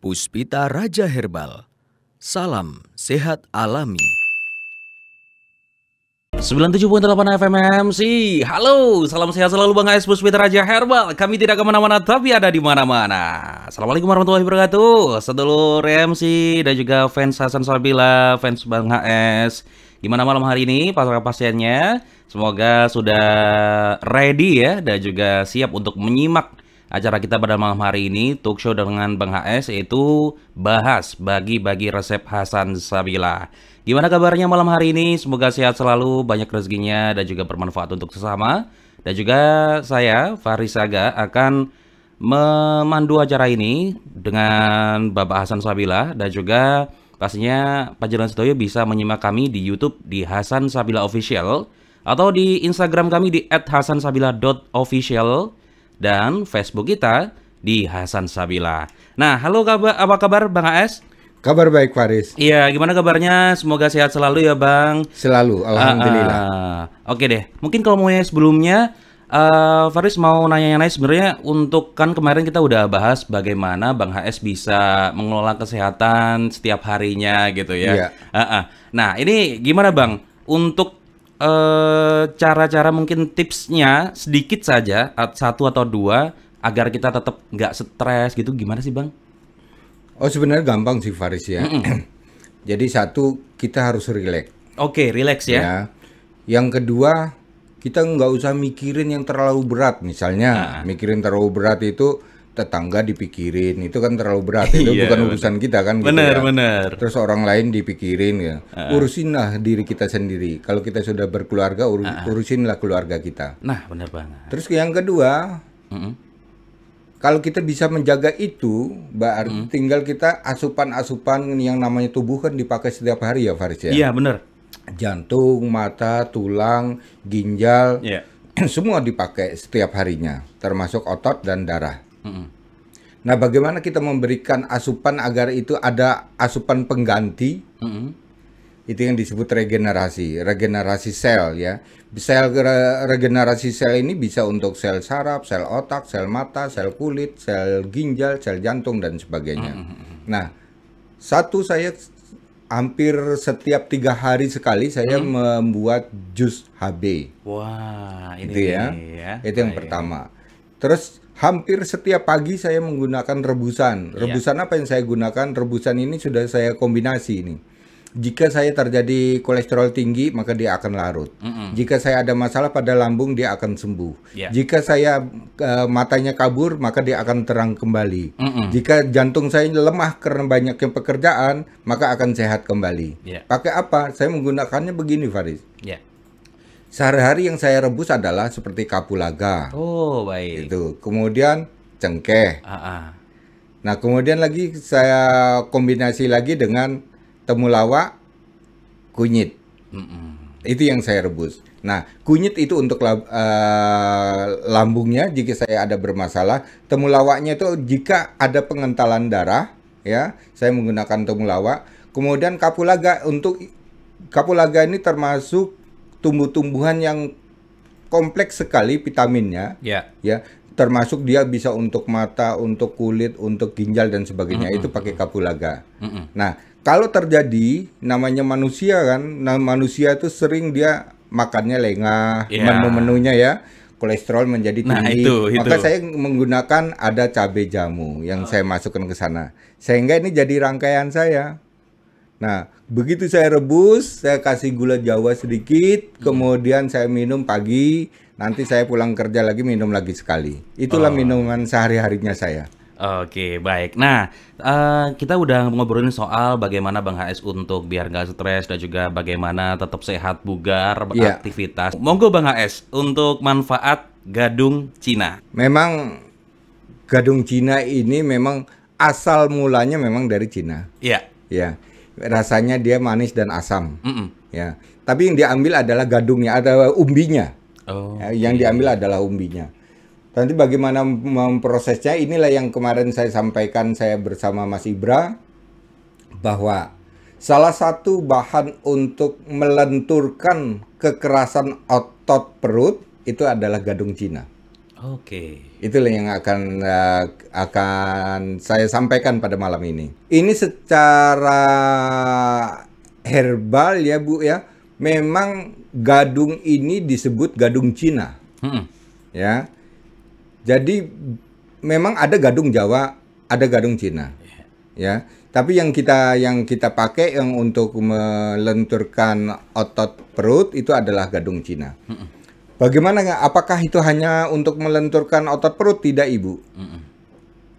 Puspita Raja Herbal. Salam sehat alami. 97.8 FM MC. Halo, salam sehat selalu Bang AS Puspita Raja Herbal. Kami tidak kemana-mana tapi ada di mana-mana. Assalamualaikum warahmatullahi wabarakatuh. Sedulur MC dan juga fans Hasan Sabila, fans Bang HS. Gimana malam hari ini para pasiennya? Semoga sudah ready ya dan juga siap untuk menyimak acara kita pada malam hari ini, talk show dengan Bang HS, yaitu bahas bagi-bagi resep Hasan Sabila. Gimana kabarnya malam hari ini? Semoga sehat selalu, banyak rezekinya dan juga bermanfaat untuk sesama. Dan juga saya, Faris Saga, akan memandu acara ini dengan Bapak Hasan Sabila. Dan juga pastinya Panjenengan Setoyo bisa menyimak kami di YouTube di Hasan Sabila Official, atau di Instagram kami di @hasansabila.official, dan Facebook kita di Hasan Sabila. Nah, halo apa kabar Bang AS? Kabar baik Faris. Iya, gimana kabarnya? Semoga sehat selalu ya Bang. Selalu, alhamdulillah. Oke deh, mungkin kalau mau sebelumnya, Faris mau nanya-nanya sebenarnya, untuk kan kemarin kita udah bahas bagaimana Bang HS bisa mengelola kesehatan setiap harinya gitu ya. Iya. Nah, ini gimana Bang? Untuk cara-cara mungkin tipsnya sedikit saja, satu atau dua, agar kita tetap nggak stres gitu, gimana sih Bang? Oh sebenarnya gampang sih Faris ya. Jadi satu, kita harus rileks. Oke, rileks ya. Yang kedua, kita nggak usah mikirin yang terlalu berat. Misalnya mikirin terlalu berat itu tetangga dipikirin, itu kan terlalu berat. Itu Iya, bukan urusan kita kan. Bener, gitu ya. bener. Terus orang lain dipikirin ya. Urusinlah diri kita sendiri. Kalau kita sudah berkeluarga, urusinlah keluarga kita. Nah, bener banget. Terus yang kedua, kalau kita bisa menjaga itu, berarti tinggal kita asupan-asupan yang namanya tubuh kan dipakai setiap hari ya Faris ya. Iya, bener. Jantung, mata, tulang, ginjal, Iya. semua dipakai setiap harinya, termasuk otot dan darah. Nah, bagaimana kita memberikan asupan agar itu ada asupan pengganti? Itu yang disebut regenerasi sel ya. Regenerasi sel ini bisa untuk sel saraf, sel otak, sel mata, sel kulit, sel ginjal, sel jantung dan sebagainya. Nah, saya hampir setiap 3 hari sekali saya membuat jus HB. Wah, ini Itu ya. Itu yang pertama. Terus hampir setiap pagi saya menggunakan rebusan. Rebusan apa yang saya gunakan? Rebusan ini sudah saya kombinasi ini. Jika saya terjadi kolesterol tinggi, maka dia akan larut. Jika saya ada masalah pada lambung, dia akan sembuh. Jika saya matanya kabur, maka dia akan terang kembali. Jika jantung saya lemah karena banyaknya pekerjaan, maka akan sehat kembali. Pakai apa? Saya menggunakannya begini, Faris. Sehari-hari yang saya rebus adalah seperti kapulaga. Oh, baik. Itu. Kemudian cengkeh. Nah, kemudian lagi saya kombinasi lagi dengan temulawak, kunyit. Itu yang saya rebus. Nah, kunyit itu untuk lambungnya jika saya ada bermasalah. Temulawaknya itu jika ada pengentalan darah, ya, saya menggunakan temulawak. Kemudian kapulaga, untuk kapulaga ini termasuk tumbuh-tumbuhan yang kompleks sekali vitaminnya. Ya, termasuk dia bisa untuk mata, untuk kulit, untuk ginjal dan sebagainya. Itu pakai kapulaga. Nah, kalau terjadi, namanya manusia kan, manusia itu sering dia makannya lengah, menu-menunya ya, kolesterol menjadi tinggi. Maka saya menggunakan ada cabai jamu yang saya masukkan ke sana, sehingga ini jadi rangkaian saya. Nah, begitu saya rebus, saya kasih gula Jawa sedikit, kemudian saya minum pagi, nanti saya pulang kerja lagi minum lagi sekali. Itulah minuman sehari-harinya saya. Oke, baik. Nah, kita udah ngobrolin soal bagaimana Bang HS untuk biar nggak stres dan juga bagaimana tetap sehat, bugar, beraktivitas. Monggo Bang HS untuk manfaat gadung Cina. Memang gadung Cina ini memang asal mulanya memang dari Cina. Ya, rasanya dia manis dan asam. Ya, tapi yang diambil adalah gadungnya, ada umbinya. Yang diambil adalah umbinya. Nanti bagaimana memprosesnya, inilah yang kemarin saya sampaikan saya bersama Mas Ibra, bahwa salah satu bahan untuk melenturkan kekerasan otot perut itu adalah gadung Cina. Oke. Itulah yang akan saya sampaikan pada malam ini. Ini secara herbal ya Bu ya. Memang gadung ini disebut gadung Cina. Ya. Jadi memang ada gadung Jawa, ada gadung Cina. Ya. Tapi yang kita pakai yang untuk melenturkan otot perut itu adalah gadung Cina. Bagaimana? Apakah itu hanya untuk melenturkan otot perut? Tidak, Ibu.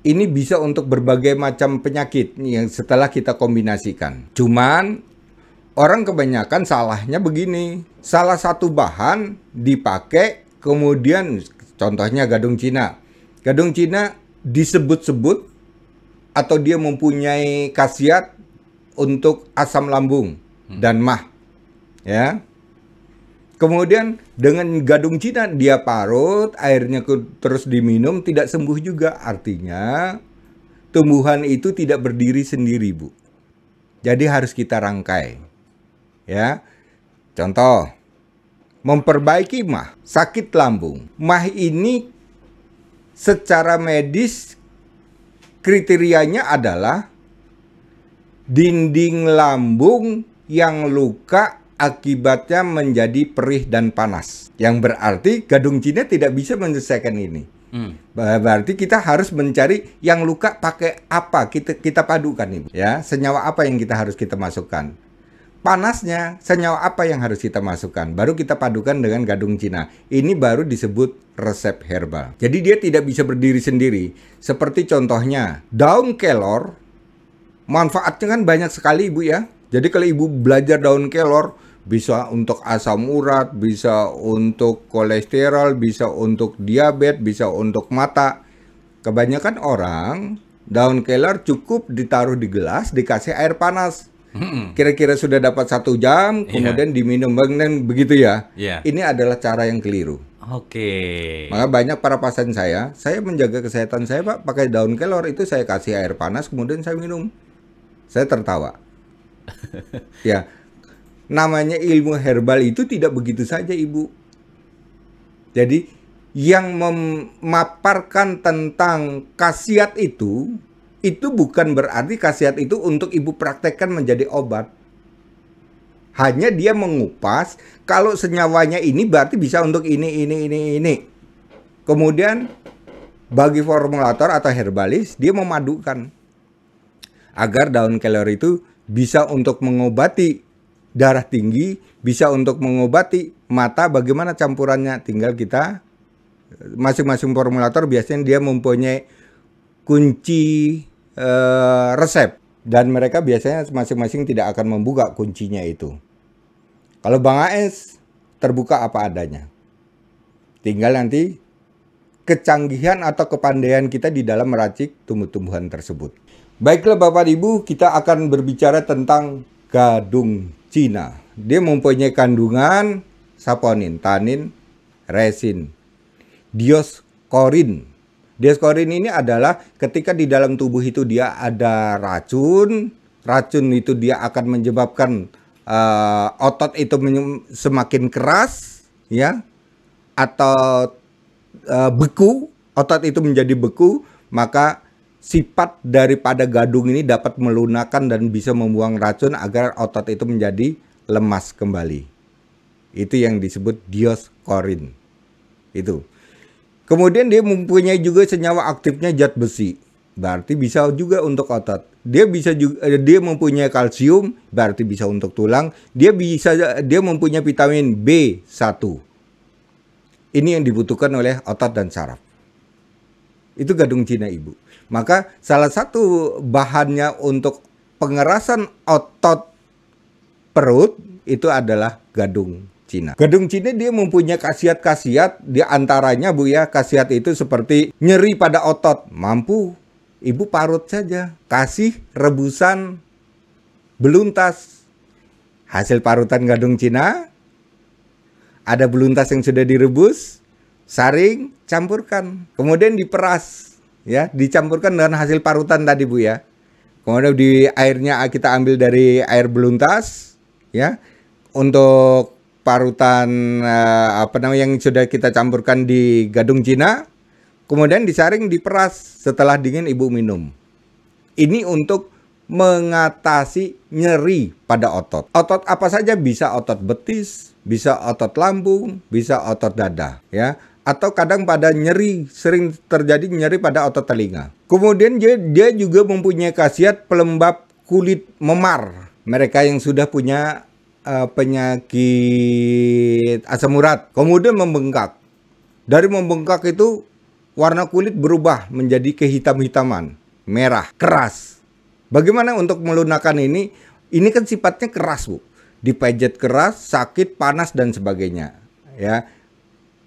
Ini bisa untuk berbagai macam penyakit yang setelah kita kombinasikan. Cuman orang kebanyakan salahnya begini. Salah satu bahan dipakai, kemudian contohnya gadung Cina. Gadung Cina disebut-sebut atau dia mempunyai khasiat untuk asam lambung dan mah. Ya. Kemudian dengan gadung Cina dia parut, airnya terus diminum, tidak sembuh juga. Artinya tumbuhan itu tidak berdiri sendiri, Bu. Jadi harus kita rangkai. Ya. Contoh, memperbaiki mah, sakit lambung. Mah ini secara medis kriterianya adalah dinding lambung yang luka akibatnya menjadi perih dan panas. Yang berarti gadung Cina tidak bisa menyelesaikan ini. Berarti kita harus mencari yang luka pakai apa, kita padukan Ibu. Ya, senyawa apa yang kita harus kita masukkan. Panasnya, senyawa apa yang harus kita masukkan. Baru kita padukan dengan gadung Cina. Ini baru disebut resep herbal. Jadi dia tidak bisa berdiri sendiri. Seperti contohnya, daun kelor, manfaatnya kan banyak sekali Ibu ya. Jadi kalau Ibu belajar daun kelor, bisa untuk asam urat, bisa untuk kolesterol, bisa untuk diabetes, bisa untuk mata. Kebanyakan orang, daun kelor cukup ditaruh di gelas, dikasih air panas. Kira-kira sudah dapat 1 jam, kemudian diminum dan begitu ya. Ini adalah cara yang keliru. Oke. Maka banyak para pasien saya menjaga kesehatan saya Pak, pakai daun kelor itu saya kasih air panas, kemudian saya minum. Saya tertawa. Ya, namanya ilmu herbal itu tidak begitu saja Ibu. Jadi yang memaparkan tentang khasiat itu bukan berarti khasiat itu untuk Ibu praktekkan menjadi obat. Hanya dia mengupas kalau senyawanya ini berarti bisa untuk ini. Kemudian bagi formulator atau herbalis dia memadukan agar daun kelor itu bisa untuk mengobati darah tinggi, bisa untuk mengobati mata. Bagaimana campurannya? Tinggal kita masing-masing formulator biasanya dia mempunyai kunci resep dan mereka biasanya masing-masing tidak akan membuka kuncinya itu. Kalau Bang AS terbuka apa adanya. Tinggal nanti kecanggihan atau kepandaian kita di dalam meracik tumbuh-tumbuhan tersebut. Baiklah Bapak Ibu, kita akan berbicara tentang gadung Cina. Dia mempunyai kandungan saponin, tanin, resin, dioskorin. Dioskorin ini adalah ketika di dalam tubuh itu dia ada racun. Racun itu dia akan menyebabkan otot itu semakin keras, ya, atau beku. Otot itu menjadi beku, maka sifat daripada gadung ini dapat melunakkan dan bisa membuang racun agar otot itu menjadi lemas kembali. Itu yang disebut dioskorin. Itu. Kemudian dia mempunyai juga senyawa aktifnya zat besi. Berarti bisa juga untuk otot. Dia mempunyai kalsium, berarti bisa untuk tulang. Dia mempunyai vitamin B1. Ini yang dibutuhkan oleh otot dan saraf. Itu gadung Cina Ibu. Maka salah satu bahannya untuk pengerasan otot perut itu adalah gadung Cina. Gadung Cina dia mempunyai khasiat-khasiat, di antaranya Bu ya, khasiat itu seperti nyeri pada otot, mampu Ibu parut saja, kasih rebusan beluntas. Hasil parutan gadung Cina, ada beluntas yang sudah direbus, saring, campurkan, kemudian diperas, ya, dicampurkan dengan hasil parutan tadi Bu ya. Kemudian di airnya kita ambil dari air beluntas, ya, untuk parutan yang sudah kita campurkan di gadung Cina, Kemudian disaring, diperas, setelah dingin ibu minum. Ini untuk mengatasi nyeri pada otot. Otot apa saja, bisa otot betis, bisa otot lambung, bisa otot dada, ya. Atau kadang pada nyeri, sering terjadi nyeri pada otot telinga. Kemudian dia juga mempunyai khasiat pelembab kulit memar. Mereka yang sudah punya penyakit asam urat, kemudian membengkak. Dari membengkak itu warna kulit berubah menjadi kehitam-hitaman, merah, keras. Bagaimana untuk melunakkan ini? Ini kan sifatnya keras, Bu. Dipejet keras, sakit, panas dan sebagainya, ya.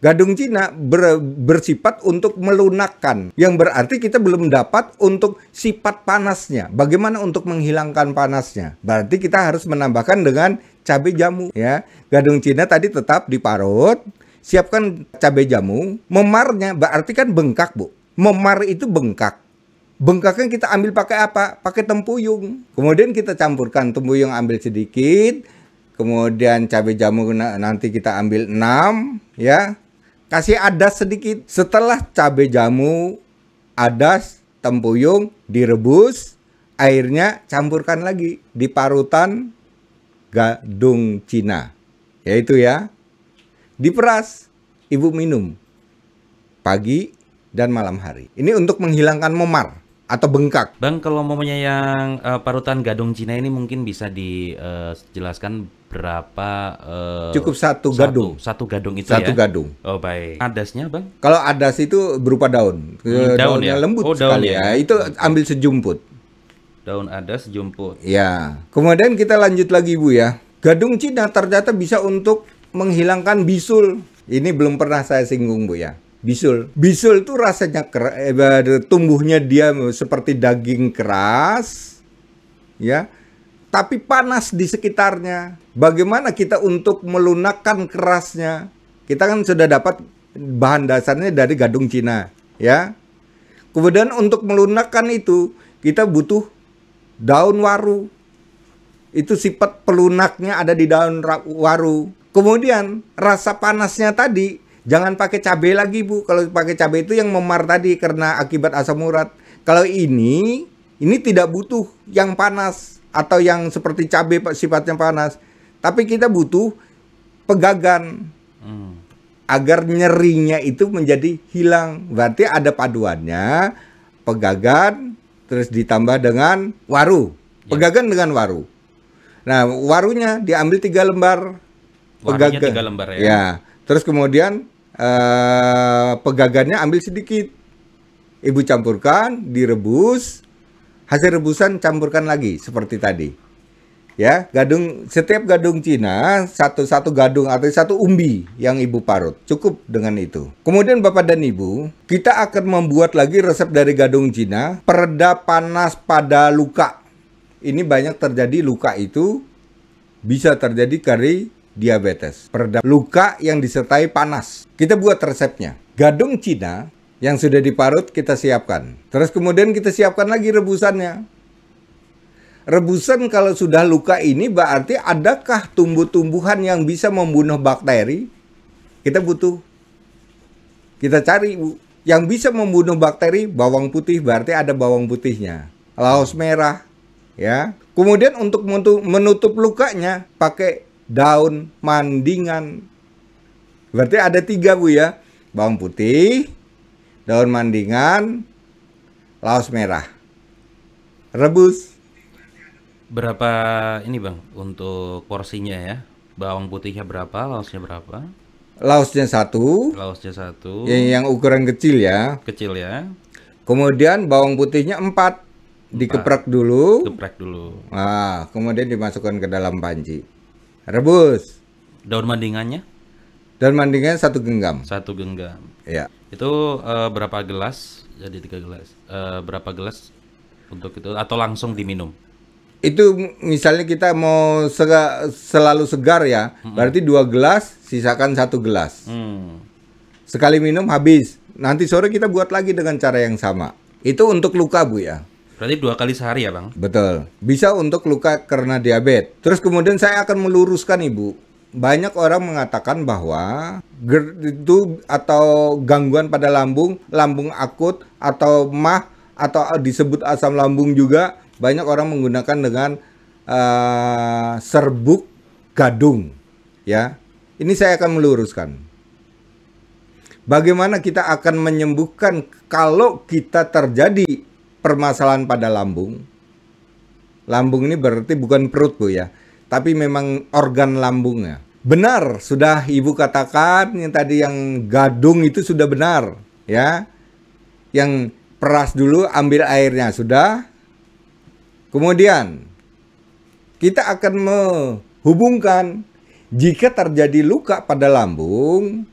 Gadung Cina bersifat untuk melunakkan, yang berarti kita belum dapat untuk sifat panasnya. Bagaimana untuk menghilangkan panasnya? Berarti kita harus menambahkan dengan cabai jamu, ya. Gadung Cina tadi tetap diparut, siapkan cabai jamu. Memarnya berarti kan bengkak, Bu. Memar itu bengkak. Bengkaknya kita ambil pakai apa? Pakai tempuyung. Kemudian kita campurkan tempuyung, ambil sedikit. Kemudian cabai jamu nanti kita ambil 6, ya. Kasih adas sedikit. Setelah cabai jamu, adas, tempuyung direbus, airnya campurkan lagi di parutan gadung Cina. Yaitu ya, diperas, ibu minum pagi dan malam hari. Ini untuk menghilangkan memar atau bengkak. Bang, kalau momennya yang parutan gadung Cina ini mungkin bisa dijelaskan berapa? Cukup satu gadung. Satu gadung itu Satu ya? gadung. Oh baik. Adasnya, Bang? Kalau adas itu berupa daun. Daun Daunnya ya? lembut Oh, daun sekali ya? ya. Itu ambil sejumput. Daun adas jumput. Ya. Kemudian kita lanjut lagi, Bu, ya. Gadung Cina ternyata bisa untuk menghilangkan bisul. Ini belum pernah saya singgung, Bu, ya. Bisul. Bisul itu rasanya tumbuhnya dia seperti daging keras, ya, tapi panas di sekitarnya. Bagaimana kita untuk melunakkan kerasnya? Kita kan sudah dapat bahan dasarnya dari gadung Cina, ya. Kemudian untuk melunakkan itu kita butuh daun waru. Itu sifat pelunaknya ada di daun waru. Kemudian rasa panasnya tadi, jangan pakai cabai lagi, Bu. Kalau pakai cabai itu yang memar tadi karena akibat asam urat. Kalau ini tidak butuh yang panas atau yang seperti cabai sifatnya panas. Tapi kita butuh pegagan. Agar nyerinya itu menjadi hilang. Berarti ada paduannya, pegagan terus ditambah dengan waru. Pegagan dengan waru. Nah, warunya diambil 3 lembar. Warunya 3 lembar ya. Ya. Terus kemudian pegagannya ambil sedikit. Ibu campurkan, direbus. Hasil rebusan campurkan lagi seperti tadi. Ya, setiap gadung Cina satu gadung atau satu umbi yang ibu parut. Cukup dengan itu. Kemudian Bapak dan Ibu, kita akan membuat lagi resep dari gadung Cina, pereda panas pada luka. Ini banyak terjadi luka itu bisa terjadi dari diabetes. Pereda luka yang disertai panas. Kita buat resepnya. Gadung Cina yang sudah diparut kita siapkan. Terus kemudian kita siapkan lagi rebusannya. Rebusan kalau sudah luka ini berarti adakah tumbuh-tumbuhan yang bisa membunuh bakteri? Kita cari, Bu. Yang bisa membunuh bakteri, bawang putih, berarti ada bawang putihnya. Laos merah, ya. Kemudian untuk menutup lukanya pakai daun mandingan. Berarti ada 3, Bu, ya. Bawang putih, daun mandingan, laos merah. Rebus. Berapa ini, Bang, untuk porsinya ya? Bawang putihnya berapa, laosnya berapa? Laosnya 1. Laosnya 1. Yang ukuran kecil ya. Kecil ya. Kemudian bawang putihnya 4. Dikeprek dulu. Geprek dulu. Nah, kemudian dimasukkan ke dalam panci. Rebus. Daun mandingannya? Daun mandingannya 1 genggam. 1 genggam. Ya. Itu berapa gelas? Jadi 3 gelas. Berapa gelas untuk itu atau langsung diminum? Itu misalnya kita mau selalu segar ya, berarti 2 gelas, sisakan 1 gelas. Sekali minum habis. Nanti sore kita buat lagi dengan cara yang sama. Itu untuk luka, Bu, ya. Berarti 2 kali sehari ya, Bang? Betul. Bisa untuk luka karena diabetes. Terus kemudian saya akan meluruskan, Ibu. banyak orang mengatakan bahwa GERD itu atau gangguan pada lambung, lambung akut atau MAH atau disebut asam lambung juga, banyak orang menggunakan dengan serbuk gadung. Ya, ini saya akan meluruskan. Bagaimana kita akan menyembuhkan kalau kita terjadi permasalahan pada lambung? Lambung ini berarti bukan perut Bu ya, tapi memang organ lambungnya. Benar, sudah Ibu katakan yang tadi yang gadung itu sudah benar ya. Yang peras dulu, ambil airnya sudah. Kemudian kita akan menghubungkan jika terjadi luka pada lambung,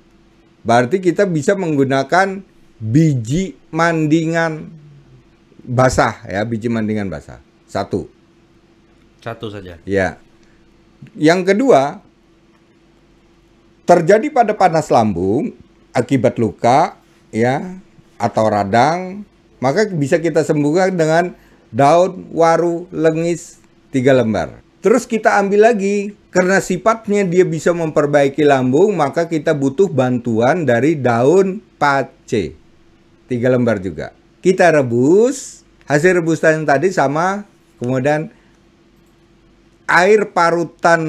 berarti kita bisa menggunakan biji mandingan basah ya, biji mandingan basah. Satu saja. Ya. Yang kedua, terjadi pada panas lambung akibat luka ya atau radang, maka bisa kita sembuhkan dengan daun waru lengis 3 lembar. Terus kita ambil lagi, karena sifatnya dia bisa memperbaiki lambung, maka kita butuh bantuan dari daun pace 3 lembar juga. Kita rebus, hasil rebusan tadi sama, kemudian air parutan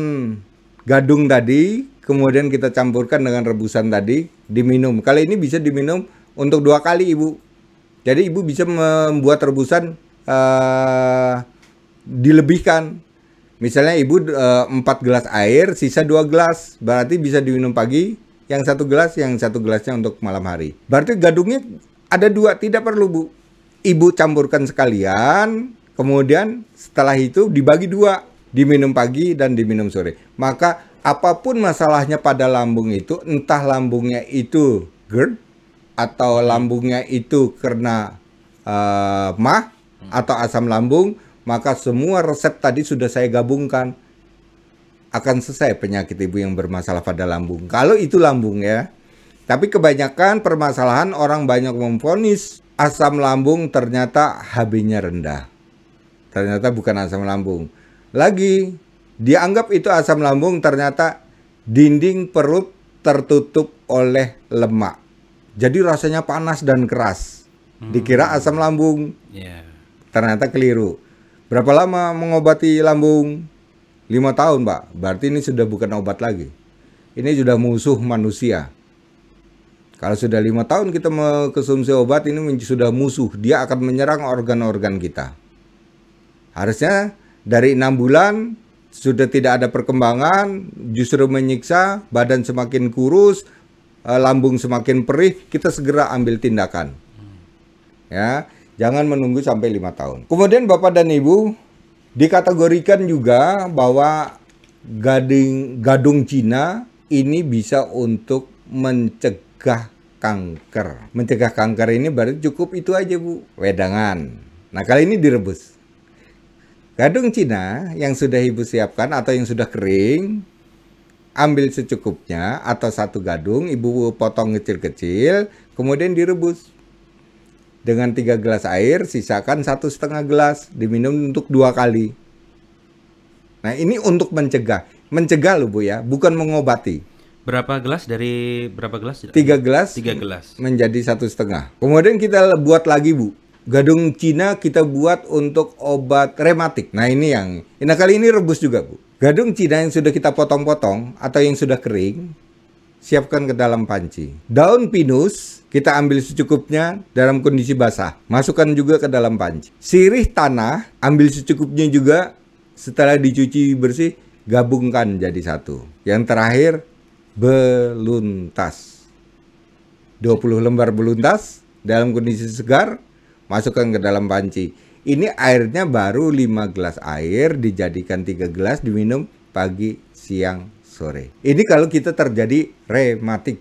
gadung tadi, kemudian kita campurkan dengan rebusan tadi, diminum. Kali ini bisa diminum untuk 2 kali Ibu. Jadi Ibu bisa membuat rebusan dilebihkan. Misalnya Ibu 4 gelas air, sisa 2 gelas, berarti bisa diminum pagi, yang 1 gelas, yang 1 gelasnya untuk malam hari. Berarti gadungnya ada 2, tidak perlu Bu. Ibu campurkan sekalian, kemudian setelah itu dibagi 2, diminum pagi dan diminum sore. Maka apapun masalahnya pada lambung itu, entah lambungnya itu GERD, atau lambungnya itu karena MAH, atau asam lambung, maka semua resep tadi sudah saya gabungkan. Akan selesai penyakit Ibu yang bermasalah pada lambung. Kalau itu lambung ya. Tapi kebanyakan permasalahan orang banyak memvonis asam lambung, ternyata HB-nya rendah. Ternyata bukan asam lambung. Lagi dianggap itu asam lambung, ternyata dinding perut tertutup oleh lemak. Jadi rasanya panas dan keras. Dikira asam lambung. Ternyata keliru. Berapa lama mengobati lambung? 5 tahun, Pak. Berarti ini sudah bukan obat lagi. Ini sudah musuh manusia. Kalau sudah 5 tahun kita mengkonsumsi obat, ini sudah musuh. Dia akan menyerang organ-organ kita. Harusnya dari 6 bulan sudah tidak ada perkembangan, justru menyiksa, badan semakin kurus, lambung semakin perih, kita segera ambil tindakan. Ya. Jangan menunggu sampai 5 tahun. Kemudian Bapak dan Ibu, dikategorikan juga bahwa gadung Cina ini bisa untuk mencegah kanker. Mencegah kanker ini berarti cukup itu aja Bu, wedangan. Nah kali ini direbus. Gadung Cina yang sudah Ibu siapkan atau yang sudah kering, ambil secukupnya atau 1 gadung, Ibu potong kecil-kecil, kemudian direbus. Dengan 3 gelas air, sisakan 1,5 gelas, diminum untuk 2 kali. Nah ini untuk mencegah. Mencegah loh Bu ya, bukan mengobati. Berapa gelas dari berapa gelas? 3 gelas. 3 gelas. Menjadi 1,5. Kemudian kita buat lagi Bu. Gadung Cina kita buat untuk obat rematik. Nah ini yang, nah kali ini rebus juga Bu. Gadung Cina yang sudah kita potong-potong atau yang sudah kering, siapkan ke dalam panci. Daun pinus kita ambil secukupnya dalam kondisi basah. Masukkan juga ke dalam panci. Sirih tanah ambil secukupnya juga, setelah dicuci bersih, gabungkan jadi 1. Yang terakhir, beluntas. 20 lembar beluntas dalam kondisi segar, masukkan ke dalam panci. Ini airnya baru 5 gelas air, dijadikan 3 gelas, diminum pagi, siang, sore. Ini kalau kita terjadi rematik.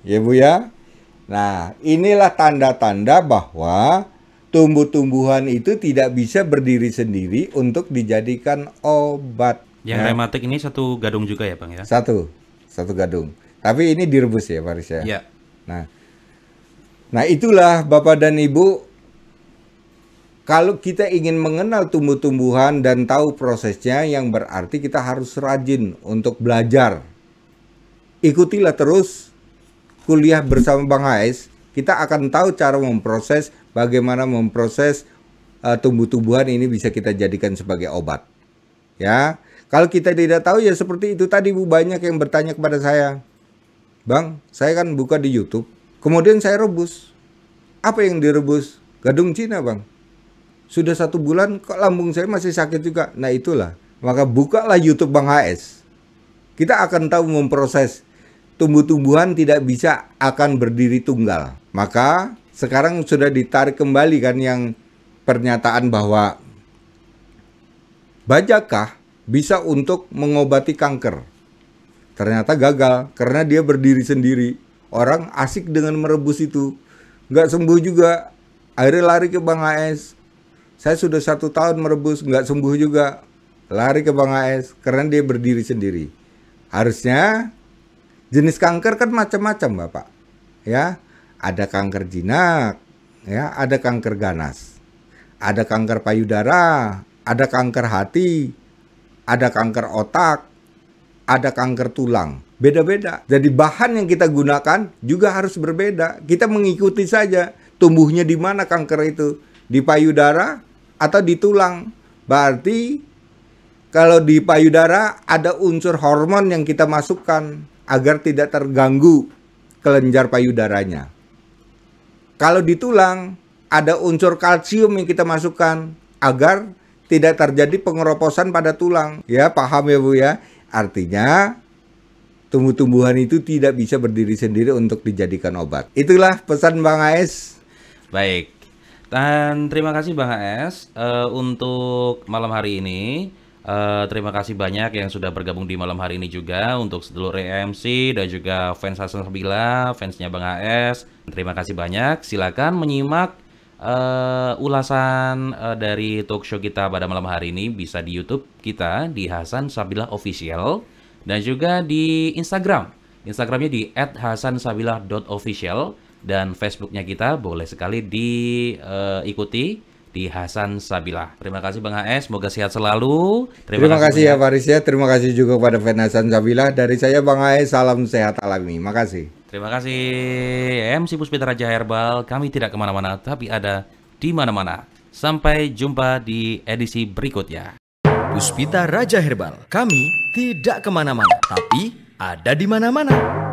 Ya Bu ya. Nah, inilah tanda-tanda bahwa tumbuh-tumbuhan itu tidak bisa berdiri sendiri untuk dijadikan obat. Yang rematik ini 1 gadung juga ya Bang ya? 1 gadung. Tapi ini direbus ya Pak Riz ya? Iya. Nah itulah Bapak dan Ibu, Kalau kita ingin mengenal tumbuh-tumbuhan dan tahu prosesnya, yang berarti kita harus rajin untuk belajar. Ikutilah terus kuliah bersama Bang AS. Kita akan tahu cara memproses, bagaimana memproses tumbuh-tumbuhan ini bisa kita jadikan sebagai obat. Ya, kalau kita tidak tahu ya seperti itu tadi Bu, banyak yang bertanya kepada saya, Bang, saya kan buka di YouTube, kemudian saya rebus. Apa yang direbus? Gadung Cina, Bang. Sudah 1 bulan kok lambung saya masih sakit juga. Nah itulah, maka bukalah YouTube Bang HS. Kita akan tahu memproses. Tumbuh-tumbuhan tidak bisa akan berdiri tunggal. Maka sekarang sudah ditarik kembali kan yang pernyataan bahwa bajakah bisa untuk mengobati kanker. Ternyata gagal karena dia berdiri sendiri. Orang asik dengan merebus itu, nggak sembuh juga. Akhirnya lari ke Bang HS. Saya sudah 1 tahun merebus, nggak sembuh juga. Lari ke Bang HS karena dia berdiri sendiri. Harusnya jenis kanker kan macam-macam Bapak. Ya, ada kanker jinak, ya, ada kanker ganas. Ada kanker payudara, ada kanker hati, ada kanker otak, ada kanker tulang. Beda-beda. Jadi bahan yang kita gunakan juga harus berbeda. Kita mengikuti saja tumbuhnya di mana kanker itu, di payudara atau di tulang. Berarti kalau di payudara ada unsur hormon yang kita masukkan agar tidak terganggu kelenjar payudaranya. Kalau di tulang ada unsur kalsium yang kita masukkan agar tidak terjadi pengeroposan pada tulang. Ya, paham ya Bu ya? Artinya tumbuh-tumbuhan itu tidak bisa berdiri sendiri untuk dijadikan obat. Itulah pesan Bang AS. Baik, dan terima kasih Bang HS untuk malam hari ini. Terima kasih banyak yang sudah bergabung di malam hari ini juga untuk sedulur EMC dan juga fans Hasan Sabila, fansnya Bang HS. Terima kasih banyak. Silakan menyimak ulasan dari talk show kita pada malam hari ini bisa di YouTube kita di Hasan Sabila Official dan juga di Instagram. Instagramnya di @hasansabila.official. Dan Facebooknya kita boleh sekali diikuti di Hasan Sabila. Terima kasih Bang HS, semoga sehat selalu. Terima kasih ya Faris ya, terima kasih juga kepada fans Hasan Sabila. Dari saya Bang HS, salam sehat alami. Makasih. Terima kasih MC Puspita Raja Herbal. Kami tidak kemana-mana, tapi ada di mana-mana. Sampai jumpa di edisi berikutnya. Puspita Raja Herbal, kami tidak kemana-mana, tapi ada di mana-mana.